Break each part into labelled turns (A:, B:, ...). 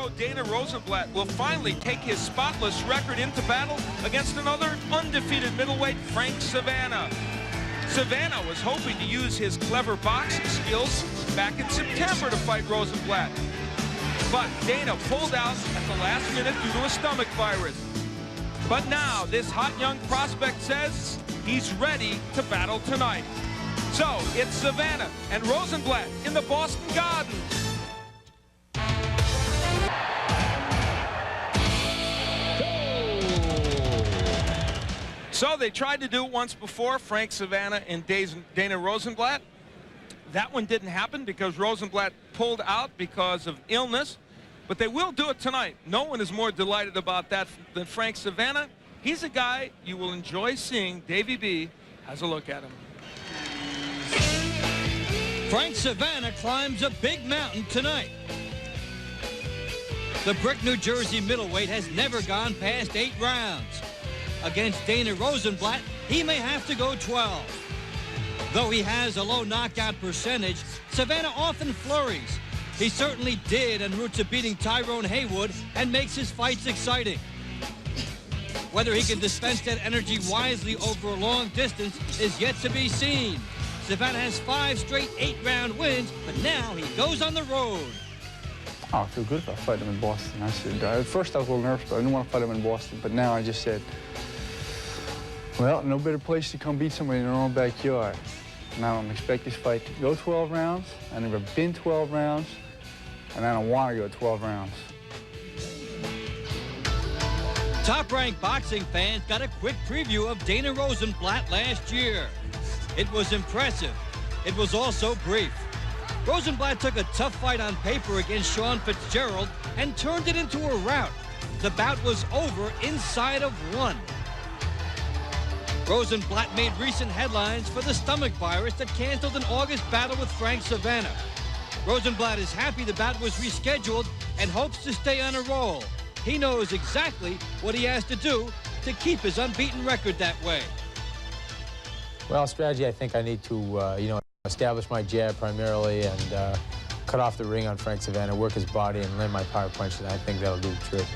A: hero Dana Rosenblatt will finally take his spotless record into battle against another undefeated middleweight, Frank Savannah. Savannah was hoping to use his clever boxing skills back in September to fight Rosenblatt. But Dana pulled out at the last minute due to a stomach virus. But now this hot young prospect says he's ready to battle tonight. So it's Savannah and Rosenblatt in the Boston Garden. So they tried to do it once before, Frank Savannah and Dana Rosenblatt. That one didn't happen because Rosenblatt pulled out because of illness. But they will do it tonight. No one is more delighted about that than Frank Savannah. He's a guy you will enjoy seeing. Davey B has a look at him.
B: Frank Savannah climbs a big mountain tonight. The Brick, New Jersey middleweight has never gone past 8 rounds. Against Dana Rosenblatt, he may have to go 12. Though he has a low knockout percentage, Savannah often flurries. He certainly did en route to beating Tyrone Haywood and makes his fights exciting. Whether he can dispense that energy wisely over a long distance is yet to be seen. Savannah has 5 straight 8-round wins, but now he goes on the road.
C: Oh, I feel good about fighting him in Boston. I said, at first I was a little nervous, but I didn't want to fight him in Boston. But now I just said, well, no better place to come beat somebody in their own backyard. Now I don't expect this fight to go 12 rounds. I've never been 12 rounds, and I don't want to go 12 rounds.
B: Top-ranked boxing fans got a quick preview of Dana Rosenblatt last year. It was impressive. It was also brief. Rosenblatt took a tough fight on paper against Sean Fitzgerald and turned it into a rout. The bout was over inside of 1. Rosenblatt made recent headlines for the stomach virus that canceled an August battle with Frank Savannah. Rosenblatt is happy the bout was rescheduled and hopes to stay on a roll. He knows exactly what he has to do to keep his unbeaten record that way.
D: Well, strategy, I think I need to, establish my jab primarily and cut off the ring on Frank Savannah, work his body, and land my power punches. I think that'll do the trick.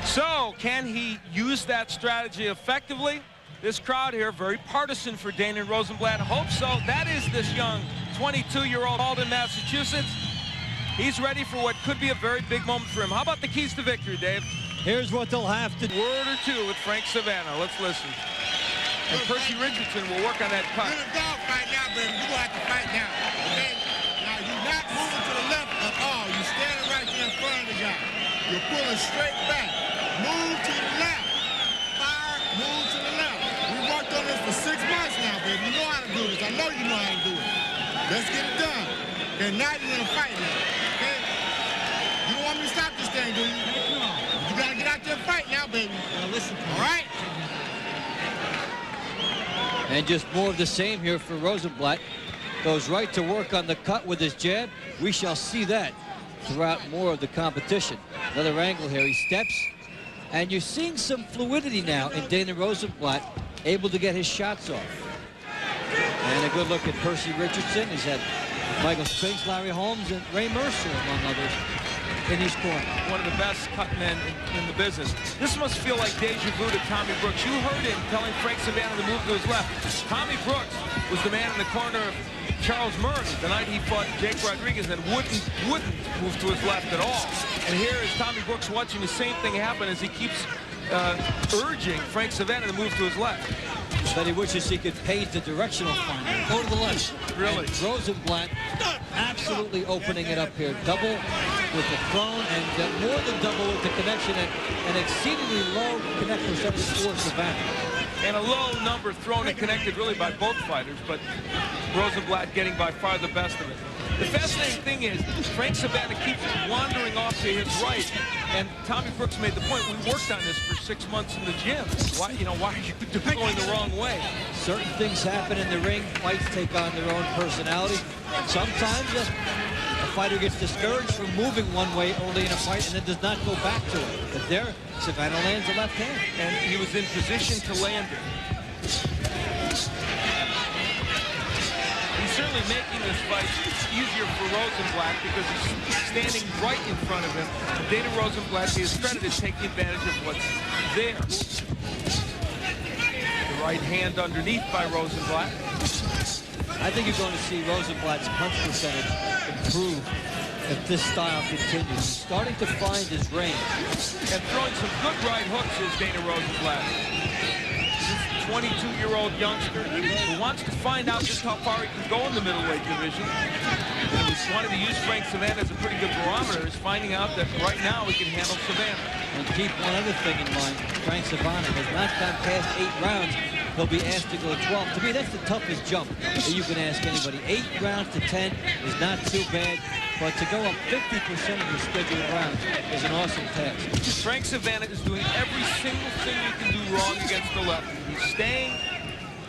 A: So, can he use that strategy effectively? This crowd here, very partisan for Dana Rosenblatt. Hope so. That is this young 22-year-old Alden, Massachusetts. He's ready for what could be a very big moment for him. How about the keys to victory, Dave?
B: Here's what they'll have to do.
A: Word or two with Frank Savannah. Let's listen. And Percy Richardson will work on that cut.
E: You're in a dog fight now, baby. You're going to have to fight now, okay? Now, you're not moving to the left at all. You're standing right there in front of the guy. You're pulling straight back. Move to the left. Fire, move to the left. We worked on this for 6 months now, baby. You know how to do this. I know you know how to do it. Let's get it done. Okay, now you're in a fight now, okay? You don't want me to stop this thing, do you? You got to get out there and fight now, baby.
B: Now listen to me.
E: All right?
B: And just more of the same here for Rosenblatt. Goes right to work on the cut with his jab. We shall see that throughout more of the competition. Another angle here. He steps. And you're seeing some fluidity now in Dana Rosenblatt, able to get his shots off. And a good look at Percy Richardson. He's had Michael Spinks, Larry Holmes, and Ray Mercer, among others, in his corner.
A: One of the best cut men in the business. This must feel like deja vu to Tommy Brooks. You heard him telling Frank Savannah to move to his left. Tommy Brooks was the man in the corner of Charles Murray the night he fought Jake Rodriguez and wouldn't move to his left at all. And here is Tommy Brooks watching the same thing happen as he keeps urging Frank Savannah to move to his left.
B: But he wishes he could paint the directional finder. Go to the left.
A: Really?
B: And Rosenblatt absolutely opening it up here. Double with the thrown and more than double with the connection and an exceedingly low connect percentage for Savannah.
A: And a low number thrown and connected really by both fighters, but Rosenblatt getting by far the best of it. The fascinating thing is Frank Savannah keeps wandering off to his right, and Tommy Brooks made the point, we worked on this for 6 months in the gym. Why are you going the wrong way?
B: Certain things happen in the ring. Fights take on their own personality. Sometimes a fighter gets discouraged from moving one way early in a fight and then does not go back to it. But there, Savannah lands the left hand.
A: And he was in position to land it. He's certainly making this fight easier for Rosenblatt because he's standing right in front of him. And Dana Rosenblatt, to his credit, is taking advantage of what's there. The right hand underneath by Rosenblatt.
B: I think you're going to see Rosenblatt's punch percentage improve if this style continues. He's starting to find his range.
A: And throwing some good right hooks is Dana Rosenblatt. 22-year-old youngster who wants to find out just how far he can go in the middleweight division. And he wanted to use Frank Savannah as a pretty good barometer, is finding out that right now he can handle Savannah.
B: And keep one other thing in mind. Frank Savannah has not gone past 8 rounds. He'll be asked to go 12. To me, that's the toughest jump that you can ask anybody. 8 rounds to 10 is not too bad, but to go up 50% of your scheduled rounds is an awesome task.
A: Frank Savannah is doing every single thing you can do wrong against the lefty. He's staying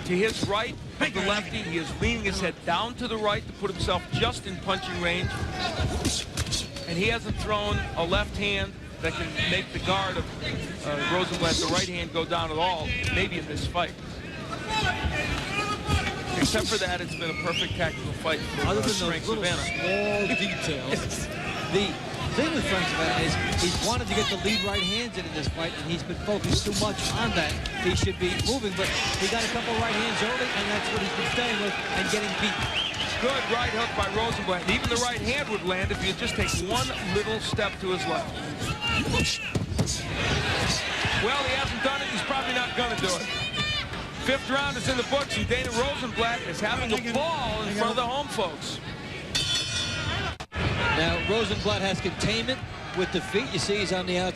A: to his right of the lefty. He is leaning his head down to the right to put himself just in punching range. And he hasn't thrown a left hand that can make the guard of Rosenblatt, the right hand, go down at all, maybe in this fight. Except for that, it's been a perfect tactical fight for
B: Other than
A: Frank
B: those little
A: Savannah.
B: small details. The thing with Frank Savannah is he's wanted to get the lead right hands in this fight, and he's been focused too much on that. He should be moving, but he got a couple right hands early, and that's what he's been staying with and getting beat.
A: Good right hook by Rosenblatt. And even the right hand would land if you just take one little step to his left. Well, he hasn't done it. He's probably not going to do it. 5th round is in the books, and Dana Rosenblatt is having a ball in front of the home folks.
B: Now, Rosenblatt has containment with the feet. You see he's on the outside.